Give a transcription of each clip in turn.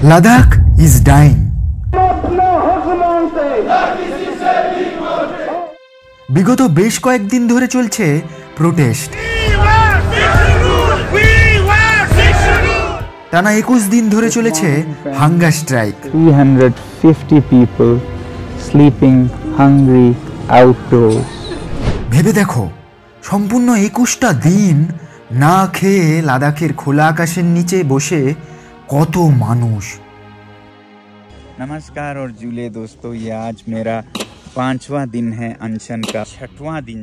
Ladakh is dyeing. বিগত বেশ কয়েকদিন ধরে চলছে প্রোটেস্ট। টানা 21 দিন ধরে চলেছে hunger strike. 350 people sleeping hungry outdoors. ভেবে দেখো, সম্পূর্ণ 21টা দিন না খেয়ে লাদাখের খোলা আকাশের নিচে বসে কত মানুষ। नमस्कार और जुले दोस्तों, ये आज मेरा 5वां दिन है अनशन का। 8वां दिन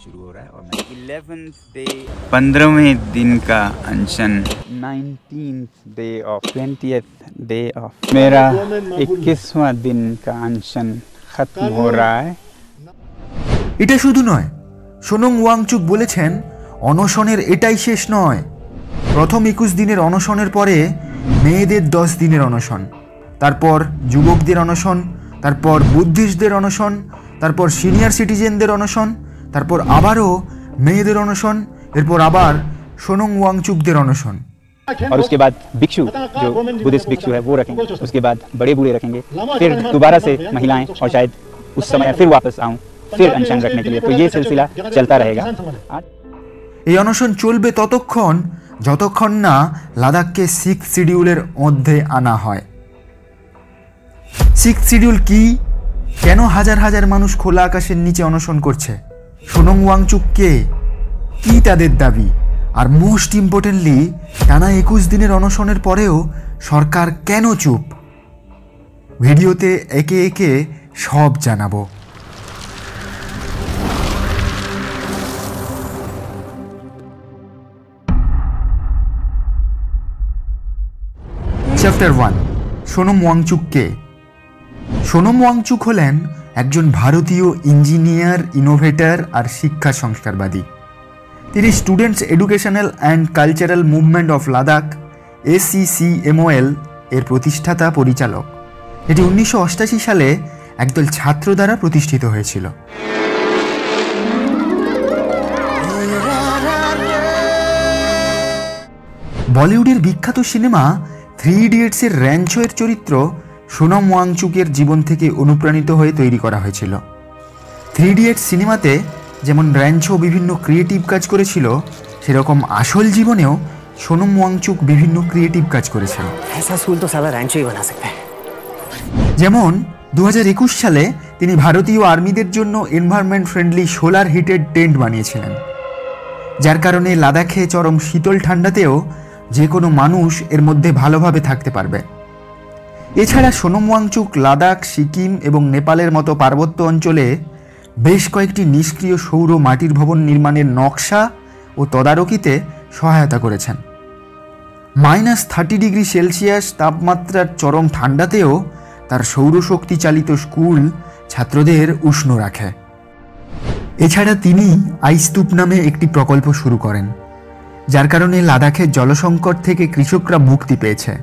शुरू हो रहा है और मैं 11th डे 15वें दिन का अनशन, 19th day of 20th day of मेरा 21वां दिन का अनशन खत्म हो रहा है। এটা শুধু নয়, সোনম ওয়াংচুক বলেছেন অনশনের এটাই শেষ নয়। প্রথম 21 দিনের অনশনের পরে মেয়েদের 10 দিনের অনশন, তারপর যুবকদের অনশন, তারপর বুদ্ধিস্টদের অনশন, তারপর সিনিয়র সিটিজেনদের অনশন, তারপর আবারও মেয়েদের অনশন, এরপর আবার সোনম ওয়াংচুকদের অনশন। और उसके बाद भिक्षु, जो बुद्धिस्ट भिक्षु है वो रखेंगे, उसके बाद बड़े बूढ़े रखेंगे, फिर दोबारा से महिलाएं, और शायद उस समय फिर वापस आऊं फिर अनशन रखने के लिए। तो ये सिलसिला चलता रहेगा। এই অনশন চলবে ততক্ষণ যতক্ষণ না লাদাখকে 6th শিডিউলের মধ্যে আনা হয়। 6th শিডিউল কি, কেন হাজার হাজার মানুষ খোলা আকাশের নিচে অনশন করছে, সোনম ওয়াংচুক কে, কি তাদের দাবি, আর মোস্ট ইম্পর্টেন্টলি টানা 21 দিনের অনশনের পরেও সরকার কেন চুপ, ভিডিওতে একে একে সব জানাবো। চ্যাপ্টার 1, সোনম ওয়াংচুক কে। সোনম ওয়াংচুক হলেন একজন ভারতীয় ইঞ্জিনিয়ার, ইনোভেটর আর শিক্ষা সংস্কারবাদী। তিনি students educational and cultural movement of Ladakh ACCMOL এর প্রতিষ্ঠাতা পরিচালক। এটি 1988 সালে একদল ছাত্র দ্বারা প্রতিষ্ঠিত হয়েছিল। বলিউডের বিখ্যাত সিনেমা 3 ইডিয়টসের র্যাঞ্চোয়ের চরিত্র সোনম ওয়াংচুকের জীবন থেকে অনুপ্রাণিত হয়ে তৈরি করা হয়েছিল। 3 ইডিয়টস সিনেমাতে যেমন র্যাঞ্চো বিভিন্ন ক্রিয়েটিভ কাজ করেছিল, সেরকম আসল জীবনেও সোনম ওয়াংচুক বিভিন্ন ক্রিয়েটিভ কাজ করেছিল। যেমন 2021 সালে তিনি ভারতীয় আর্মিদের জন্য environment friendly solar heated tent বানিয়েছিলেন, যার কারণে লাদাখে চরম শীতল ঠান্ডাতেও যে কোনো মানুষ এর মধ্যে ভালোভাবে থাকতে পারবে। এছাড়া সোনম ওয়াংচুক লাদাখ, সিকিম এবং নেপালের মতো পার্বত্য অঞ্চলে বেশ কয়েকটি নিষ্ক্রিয় সৌর মাটির ভবন নির্মাণের নকশা ও তদারকিতে সহায়তা করেছেন। -30 ডিগ্রি সেলসিয়াস তাপমাত্রার চরম ঠান্ডাতেও তার সৌরশক্তি চালিত স্কুল ছাত্রদের উষ্ণ রাখে। এছাড়া তিনি আইস্তূপ নামে একটি প্রকল্প শুরু করেন, যার কারণে লাদাখের জলসংকট থেকে কৃষকরা মুক্তি পেয়েছে।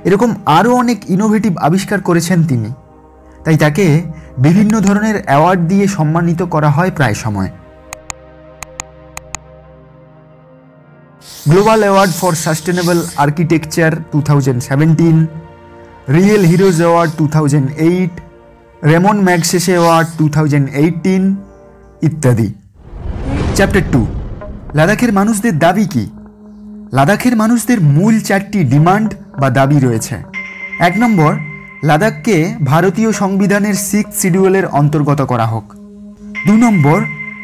এরকম আরও অনেক ইনোভেটিভ আবিষ্কার করেছেন তিনি, তাই তাকে বিভিন্ন ধরনের অ্যাওয়ার্ড দিয়ে সম্মানিত করা হয় প্রায় সময়। Global award for sustainable architecture 2017, real heroes award 2008, Raymond Magsaysay award 2018 ইত্যাদি। চ্যাপ্টার 2, লাদাখের মানুষদের দাবি কি। লাদাখের মানুষদের মূল 4টি ডিমান্ড বা দাবি রয়েছে। 1 নম্বর, লাদাখকে ভারতীয় সংবিধানের 6th শিডিউলের অন্তর্গত করা হোক। 2 নম্বর,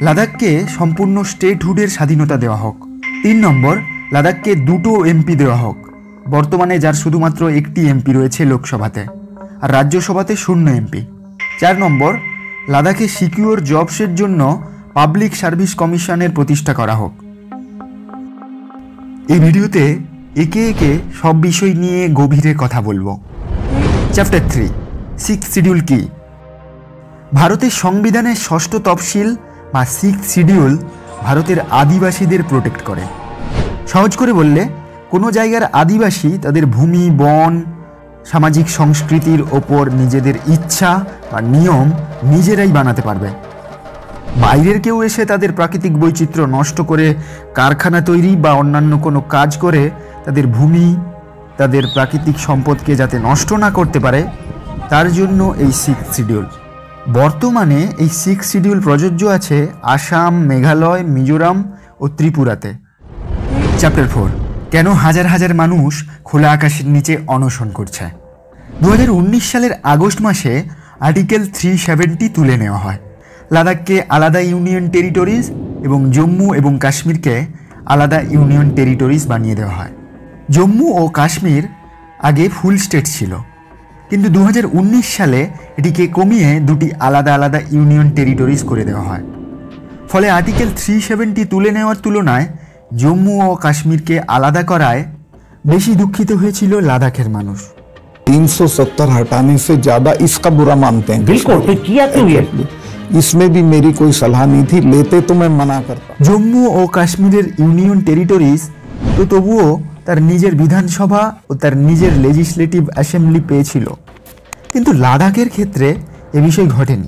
লাদাখকে সম্পূর্ণ স্টেটহুডের স্বাধীনতা দেওয়া হোক। 3 নম্বর, লাদাখকে 2টো MP দেওয়া হোক, বর্তমানে যার শুধুমাত্র 1টি MP রয়েছে লোকসভাতে, আর রাজ্যসভাতে 0 MP। 4 নম্বর, লাদাখে সিকিউর জবসের জন্য পাবলিক সার্ভিস কমিশনের প্রতিষ্ঠা করা হোক। এই ভিডিওতে একে একে সব বিষয় নিয়ে গভীরে কথা বলবো। চ্যাপ্টার 3, 6th শিডিউল কি। ভারতের সংবিধানের 6ষ্ঠ তফসিল বা 6th শিডিউল ভারতের আদিবাসীদের প্রোটেক্ট করে। সহজ করে বললে, কোনো জায়গার আদিবাসী তাদের ভূমি, বন, সামাজিক সংস্কৃতির ওপর নিজেদের ইচ্ছা বা নিয়ম নিজেরাই বানাতে পারবে। বাইরের কেউ এসে তাদের প্রাকৃতিক বৈচিত্র্য নষ্ট করে কারখানা তৈরি বা অন্যান্য কোনো কাজ করে তাদের ভূমি, তাদের প্রাকৃতিক সম্পদকে যাতে নষ্ট না করতে পারে, তার জন্য এই 6th শিডিউল। বর্তমানে এই 6th শিডিউল প্রযোজ্য আছে আসাম, মেঘালয়, মিজোরাম ও ত্রিপুরাতে। চ্যাপ্টার 4, কেন হাজার হাজার মানুষ খোলা আকাশের নিচে অনশন করছে। 2019 সালের আগস্ট মাসে আর্টিকেল 370 তুলে নেওয়া হয়। লাদাখকে আলাদা ইউনিয়ন টেরিটরিজ এবং জম্মু এবং কাশ্মীরকে আলাদা ইউনিয়ন টেরিটরিজ বানিয়ে দেওয়া হয়। জম্মু ও কাশ্মীর আগে ফুল স্টেট ছিল, কিন্তু 2019 সালে এটিকে কমিয়ে দুটি আলাদা আলাদা ইউনিয়ন টেরিটরিজ করে দেওয়া হয়। ফলে আর্টিকেল 370 তুলে নেওয়ার তুলনায় জম্মু ও কাশ্মীরকে আলাদা করায় বেশি দুঃখিত হয়েছিল লাদাখের মানুষ। 370 हटाने से ज्यादा इसका बुरा मानते हैं। बिल्कुल, तो किया क्यों ये? इसमें भी मेरी कोई सलाह नहीं थी, लेते तो मैं मना करता। জম্মু ও কাশ্মীরের ইউনিয়ন টেরিটরিজ তো তবুও তার নিজের বিধানসভা ও তার নিজের লেজিসলেটিভ অ্যাসেম্বলি পেয়েছিল, কিন্তু লাদাখের ক্ষেত্রে এ বিষয় ঘটেনি।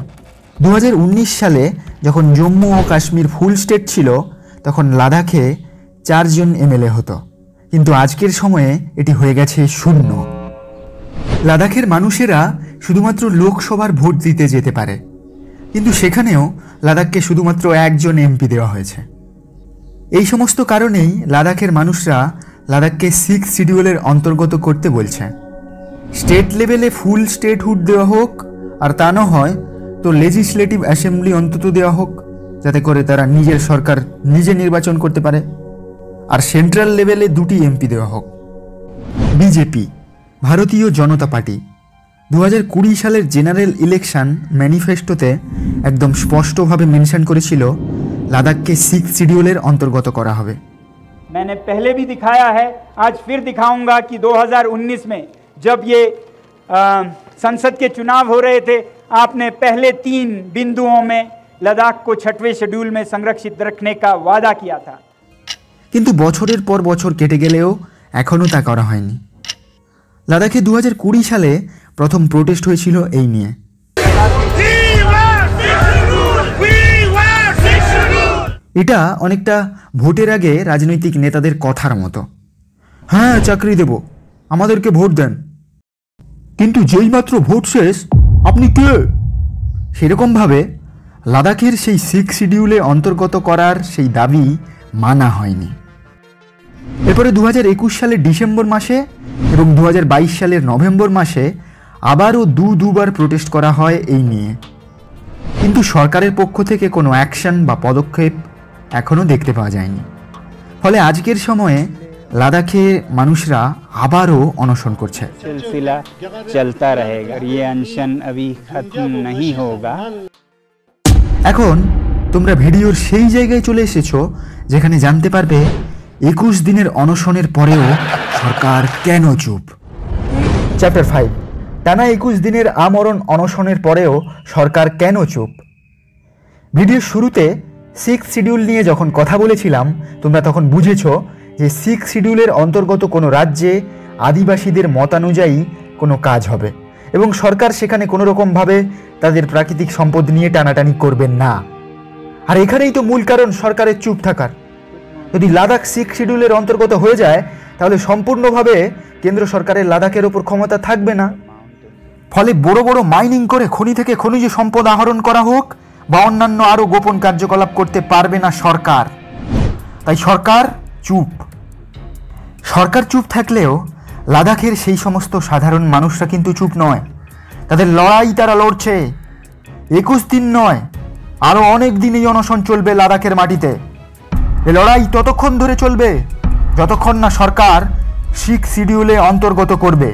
2019 সালে যখন জম্মু ও কাশ্মীর ফুল স্টেট ছিল, তখন লাদাখে 4 জন এমএলএ হতো, কিন্তু আজকের সময়ে এটি হয়ে গেছে 0। লাদাখের মানুষেরা শুধুমাত্র লোকসভার ভোট দিতে যেতে পারে, কিন্তু সেখানেও লাদাখকে শুধুমাত্র 1 জন এমপি দেওয়া হয়েছে। এই সমস্ত কারণেই লাদাখের মানুষরা লাদাখকে 6th শিডিউলের অন্তর্গত করতে বলছে। স্টেট লেভেলে ফুল স্টেটহুড দেওয়া হোক, আর তা না হয় তো লেজিসলেটিভ অ্যাসেম্বলি অন্তত দেওয়া হোক, যাতে করে তারা নিজের সরকার নিজে নির্বাচন করতে পারে। আর সেন্ট্রাল লেভেলে 2টি এমপি দেওয়া হোক। বিজেপি, ভারতীয় জনতা পার্টি 2020 সালের জেনারেল ইলেকশন ম্যানিফেস্টোতে একদম স্পষ্টভাবে মেনশন করেছিল লাদাখকে 6th শিডিউলের অন্তর্গত করা হবে। मैंने पहले भी दिखाया है, आज फिर दिखाऊंगा कि 2019 में जब ये संसद के चुनाव हो रहे थे, आपने पहले 3 बिंदुओं में लद्दाख को 6वें शेड्यूल में संरक्षित रखने का वादा किया था। কিন্তু বছরের পর বছর কেটে গেলেও এখনও তা করা হয়নি। লাদাখে 2020 সালে প্রথম প্রোটেস্ট হয়েছিল এই নিয়ে। এটা অনেকটা ভোটের আগে রাজনৈতিক নেতাদের কথার মতো, হ্যাঁ চাকরি দেব, আমাদেরকে ভোট দেন, কিন্তু যেই মাত্র ভোট শেষ আপনি কে? সেরকমভাবে লাদাখের সেই 6th শিডিউলে অন্তর্গত করার সেই দাবি মানা হয়নি। এরপরে 2021 সালের ডিসেম্বর মাসে এবং 2022 সালের নভেম্বর মাসে আবারও দুবার প্রোটেস্ট করা হয় এই নিয়ে, কিন্তু সরকারের পক্ষ থেকে কোনো অ্যাকশন বা পদক্ষেপ এখনও দেখতে পাওয়া যায়নি। ফলে আজকের সময়ে লাদাখে মানুষরা আবারও অনশন করছে। सिलसिला चलता रहेगा, ये अनशन अभी खत्म नहीं होगा। এখন তোমরা ভিডিওর সেই জায়গায় চলে এসেছো যেখানে জানতে পারবে 21 দিনের অনশনের পরেও সরকার কেন চুপ। চ্যাপ্টার 5, টানা 21 দিনের আমরণ অনশনের পরেও সরকার কেন চুপ। ভিডিওর শুরুতে 6th শিডিউল নিয়ে যখন কথা বলেছিলাম, তোমরা তখন বুঝেছো যে 6th শিডিউলের অন্তর্গত কোনো রাজ্যে আদিবাসীদের মতানুযায়ী কোনো কাজ হবে এবং সরকার সেখানে কোনো রকমভাবে তাদের প্রাকৃতিক সম্পদ নিয়ে টানাটানি করবেন না। আর এখানেই তো মূল কারণ সরকারের চুপ থাকার। যদি লাদাখ 6th শিডিউলের অন্তর্গত হয়ে যায়, তাহলে সম্পূর্ণভাবে কেন্দ্র সরকারের লাদাখের ওপর ক্ষমতা থাকবে না। ফলে বড় বড় মাইনিং করে খনি থেকে খনিজ সম্পদ আহরণ করা হোক বা অন্যান্য আরও গোপন কার্যকলাপ করতে পারবে না সরকার। তাই সরকার চুপ। সরকার চুপ থাকলেও লাদাখের সেই সমস্ত সাধারণ মানুষরা কিন্তু চুপ নয়। তাদের লড়াই তারা লড়ছে। 21 দিন নয়, আরও অনেক দিন এই অনশন চলবে লাদাখের মাটিতে। এ লড়াই ততক্ষণ ধরে চলবে যতক্ষণ না সরকার 6th শিডিউলে অন্তর্গত করবে।